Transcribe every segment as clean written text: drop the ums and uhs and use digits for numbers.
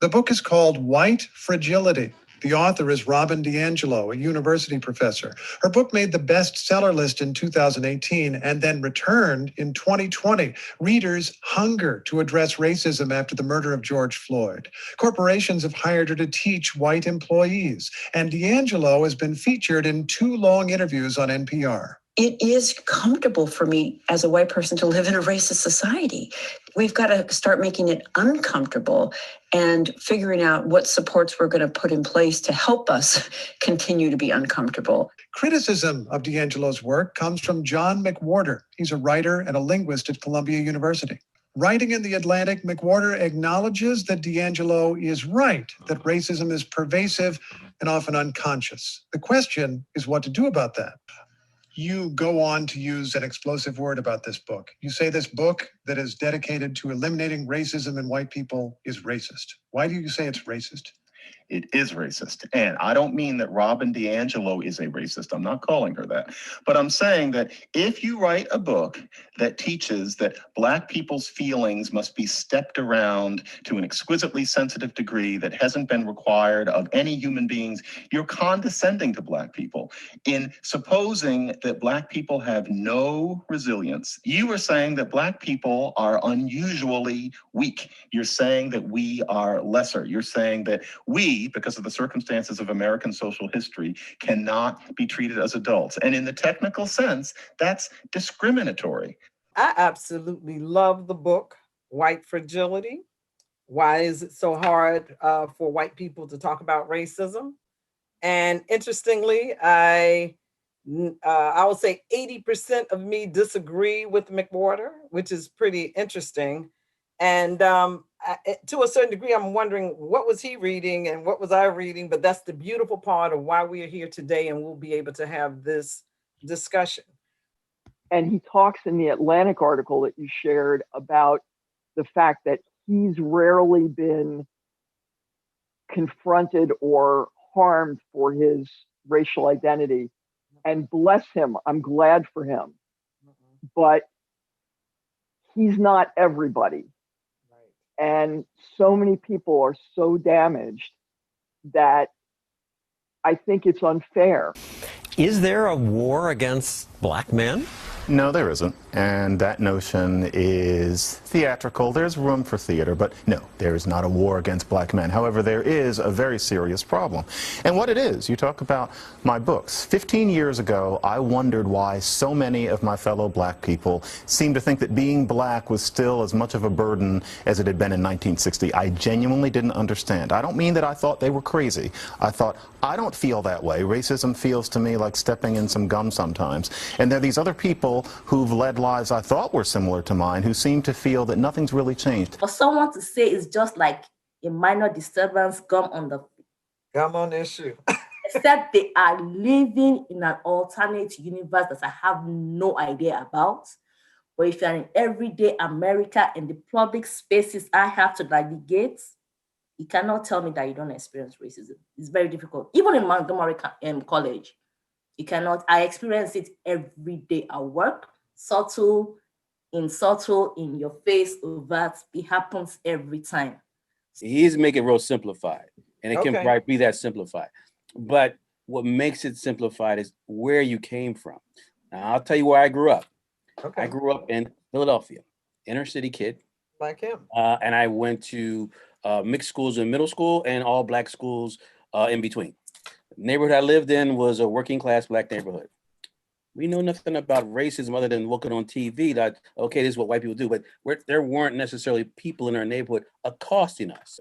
The book is called White Fragility. The author is Robin DiAngelo, a university professor. Her book made the bestseller list in 2018 and then returned in 2020. Readers hunger to address racism after the murder of George Floyd. Corporations have hired her to teach white employees, and DiAngelo has been featured in 2 long interviews on NPR. It is comfortable for me as a white person to live in a racist society. We've got to start making it uncomfortable and figuring out what supports we're going to put in place to help us continue to be uncomfortable. Criticism of DiAngelo's work comes from John McWhorter. He's a writer and a linguist at Columbia University. Writing in The Atlantic, McWhorter acknowledges that DiAngelo is right, that racism is pervasive and often unconscious. The question is what to do about that. You go on to use an explosive word about this book. You say this book that is dedicated to eliminating racism in white people is racist. Why do you say it's racist? It is racist. And I don't mean that Robin DiAngelo is a racist. I'm not calling her that. But I'm saying that if you write a book that teaches that Black people's feelings must be stepped around to an exquisitely sensitive degree that hasn't been required of any human beings, you're condescending to Black people. In supposing that Black people have no resilience, you are saying that Black people are unusually weak. You're saying that we are lesser. You're saying that we, because of the circumstances of American social history, cannot be treated as adults. And in the technical sense, that's discriminatory. I absolutely love the book, White Fragility. Why is it so hard for white people to talk about racism? And interestingly, I will say 80% of me disagree with McWhorter, which is pretty interesting. And to a certain degree, I'm wondering what was he reading and what was I reading? But that's the beautiful part of why we are here today, and we'll be able to have this discussion. And he talks in the Atlantic article that you shared about the fact that he's rarely been confronted or harmed for his racial identity. And bless him, I'm glad for him. But he's not everybody. And so many people are so damaged that I think it's unfair. Is there a war against Black men? No, there isn't. And that notion is theatrical. There's room for theater, but no, there is not a war against Black men. However, there is a very serious problem. And what it is, you talk about my books. 15 years ago, I wondered why so many of my fellow Black people seemed to think that being Black was still as much of a burden as it had been in 1960. I genuinely didn't understand. I don't mean that I thought they were crazy. I thought, I don't feel that way. Racism feels to me like stepping in some gum sometimes. And there are these other people who've led lives I thought were similar to mine who seem to feel that nothing's really changed. For someone to say it's just like a minor disturbance, gum on issue. Except they are living in an alternate universe that I have no idea about. But if you're in everyday America in the public spaces I have to navigate, you cannot tell me that you don't experience racism. It's very difficult. Even in Montgomery College, you cannot. I experience it every day at work. Subtle, in your face, overt. It happens every time. He's making it real simplified, and it can probably be that simplified. But what makes it simplified is where you came from. Now, I'll tell you where I grew up. I grew up in Philadelphia, inner city kid. Like him. And I went to mixed schools in middle school and all Black schools in between. The neighborhood I lived in was a working class Black neighborhood. We know nothing about racism other than looking on TV that, okay, this is what white people do, but there weren't necessarily people in our neighborhood accosting us.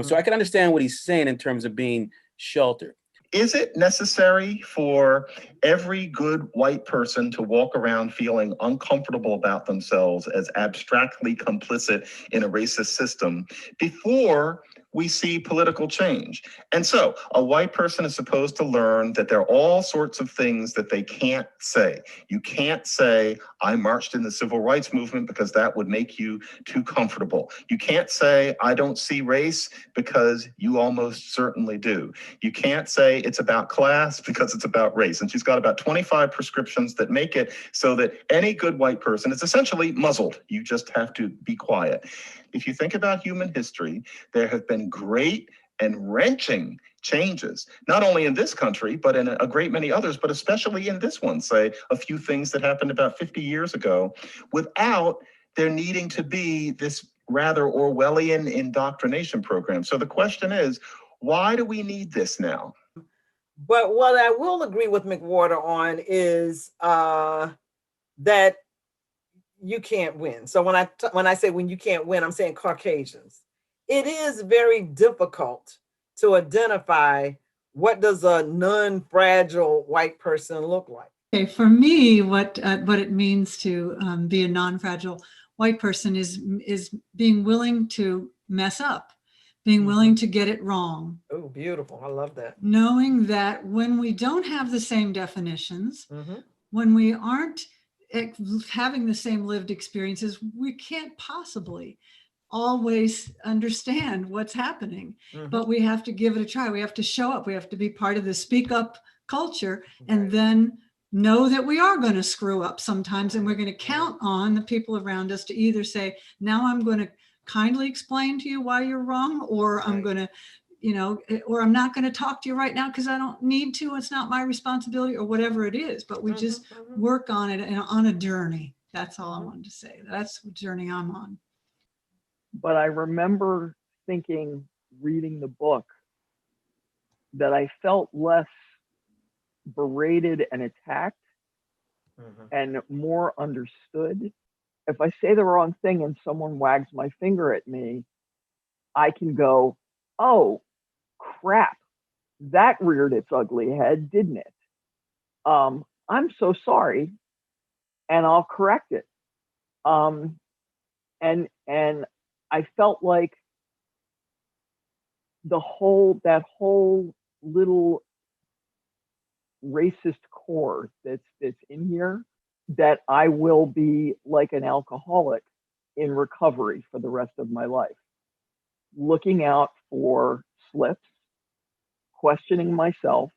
So I can understand what he's saying in terms of being sheltered. Is it necessary for every good white person to walk around feeling uncomfortable about themselves as abstractly complicit in a racist system before we see political change? And so a white person is supposed to learn that there are all sorts of things that they can't say. You can't say, I marched in the civil rights movement, because that would make you too comfortable. You can't say, I don't see race, because you almost certainly do. You can't say it's about class, because it's about race. And she's got about 25 prescriptions that make it so that any good white person is essentially muzzled. You just have to be quiet. If you think about human history, there have been great and wrenching changes, not only in this country, but in a great many others, but especially in this one, say a few things that happened about 50 years ago, without there needing to be this rather Orwellian indoctrination program. So the question is, why do we need this now? But what I will agree with McWhorter on is that you can't win. So when I say when you can't win, I'm saying Caucasians. It is very difficult to identify what does a non-fragile white person look like. Okay, for me, what it means to be a non-fragile white person is being willing to mess up, being willing to get it wrong. Oh, beautiful. I love that. Knowing that when we don't have the same definitions, when we aren't having the same lived experiences, we can't possibly always understand what's happening, but we have to give it a try. We have to show up. We have to be part of the speak up culture, and then know that we are going to screw up sometimes, and we're going to count on the people around us to either say, now I'm going to kindly explain to you why you're wrong, or I'm going to, or I'm not going to talk to you right now because I don't need to. It's not my responsibility, or whatever it is. But we just work on it and on a journey. That's all I wanted to say. That's the journey I'm on. But I remember thinking, reading the book, that I felt less berated and attacked and more understood. If I say the wrong thing and someone wags my finger at me, I can go, oh, crap, that reared its ugly head, didn't it? I'm so sorry, and I'll correct it. And I felt like that whole little racist core that's in here, that I will be like an alcoholic in recovery for the rest of my life, looking out for slips, questioning myself,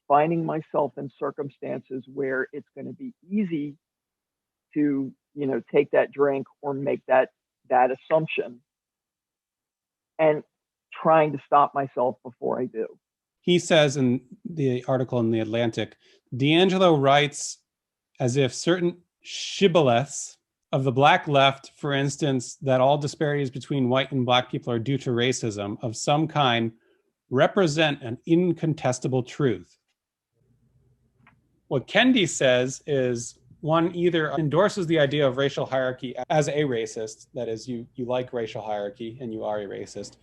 finding myself in circumstances where it's going to be easy to, take that drink or make that assumption, and trying to stop myself before I do. He says in the article in The Atlantic, DiAngelo writes as if certain shibboleths of the Black left, for instance, that all disparities between white and Black people are due to racism of some kind, represent an incontestable truth. What Kendi says is, one either endorses the idea of racial hierarchy as a racist, that is, you like racial hierarchy and you are a racist,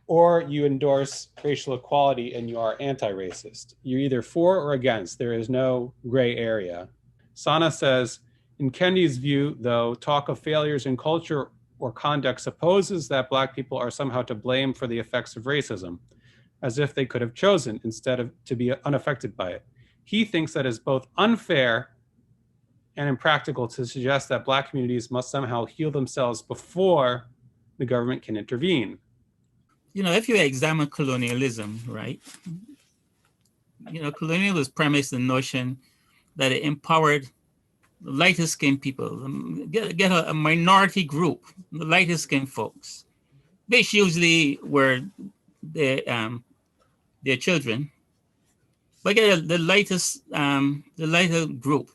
or you endorse racial equality and you are anti-racist. You're either for or against. There is no gray area. Sana says, in Kendi's view, though, talk of failures in culture or conduct supposes that Black people are somehow to blame for the effects of racism, as if they could have chosen instead of to be unaffected by it. He thinks that is both unfair and impractical to suggest that Black communities must somehow heal themselves before the government can intervene. If you examine colonialism, right, colonialism premised the notion that it empowered the lighter skinned people, get a minority group, the lighter skinned folks, which usually were their children, but get the lighter group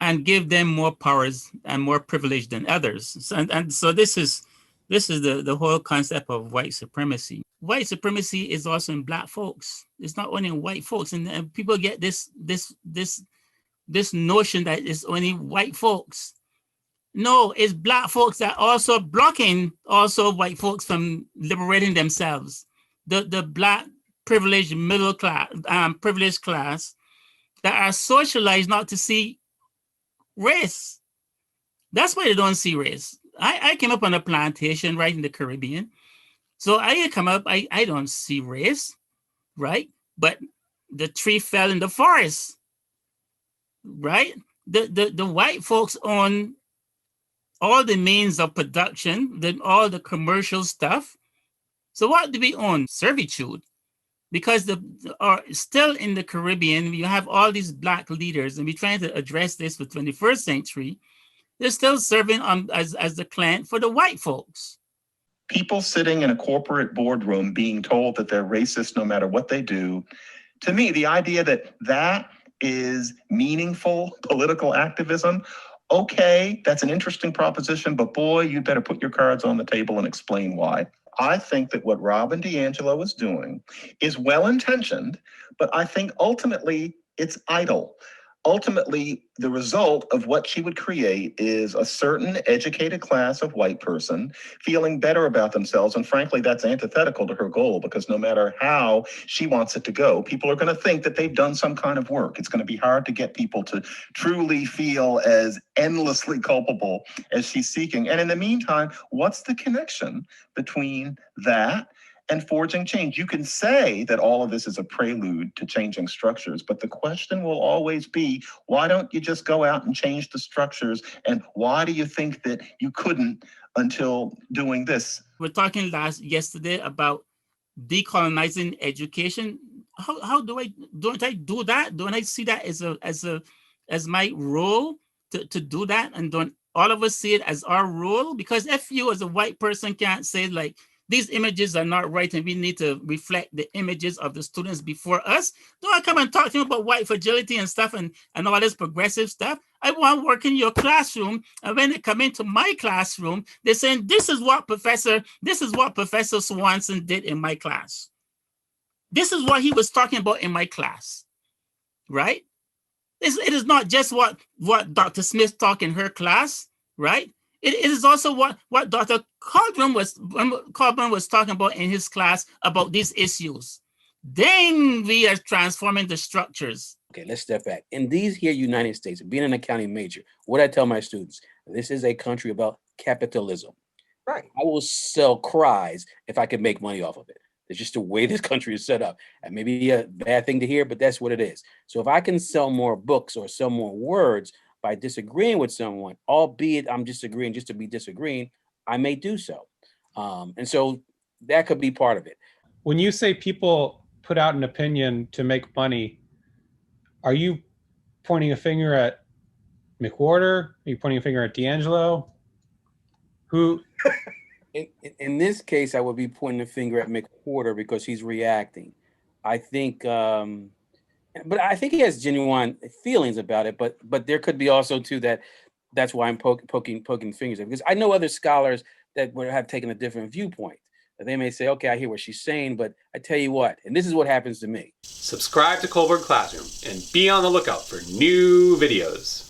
and give them more powers and more privilege than others. And so this is the whole concept of white supremacy. White supremacy is also in Black folks. It's not only in white folks, and people get this notion that it's only white folks. No, it's Black folks that also blocking also white folks from liberating themselves. The Black privileged middle class, privileged class that are socialized not to see race. That's why they don't see race. I came up on a plantation right in the Caribbean. So I come up, I don't see race, right? But the tree fell in the forest, right? The white folks own all the means of production, all the commercial stuff. So what do we own? Servitude. Because still in the Caribbean, you have all these Black leaders, and we're trying to address this for 21st century. they're still serving as the client for the white folks. People sitting in a corporate boardroom being told that they're racist no matter what they do. To me, the idea that that is meaningful political activism, okay, that's an interesting proposition, but boy, you better put your cards on the table and explain why. I think that what Robin DiAngelo is doing is well-intentioned, but I think ultimately it's idle. Ultimately, the result of what she would create is a certain educated class of white person feeling better about themselves. And frankly, that's antithetical to her goal, because no matter how she wants it to go, people are going to think that they've done some kind of work. It's going to be hard to get people to truly feel as endlessly culpable as she's seeking. And in the meantime, what's the connection between that and forging change? You can say that all of this is a prelude to changing structures, but the question will always be, why don't you just go out and change the structures? And why do you think that you couldn't until doing this? We're talking yesterday about decolonizing education. How don't I do that? Don't I see that as my role to do that? And don't all of us see it as our role? Because if you as a white person can't say like, these images are not right and we need to reflect the images of the students before us, don't I come and talk to you about white fragility and stuff and all this progressive stuff? I want to work in your classroom, and when they come into my classroom, they're saying, this is what Professor Swanson did in my class. This is what he was talking about in my class, right? It is not just what Dr. Smith taught in her class, right? It is also what Dr. Caldwell was talking about in his class about these issues. Then we are transforming the structures. Okay, let's step back. In these here United States, being an accounting major, what I tell my students, this is a country about capitalism. Right. I will sell cries if I can make money off of it. It's just the way this country is set up. And maybe a bad thing to hear, but that's what it is. So if I can sell more books or sell more words by disagreeing with someone, albeit I'm disagreeing just to be disagreeing, I may do so. And so that could be part of it. When you say people put out an opinion to make money, are you pointing a finger at McWhorter? Are you pointing a finger at DiAngelo? Who? In this case, I would be pointing the finger at McWhorter because he's reacting. I think, but I think he has genuine feelings about it. But there could be also too that's why I'm poking fingers at, because I know other scholars that would have taken a different viewpoint. They may say, okay, I hear what she's saying, but I tell you what, and this is what happens to me. Subscribe to Colbert Classroom and be on the lookout for new videos.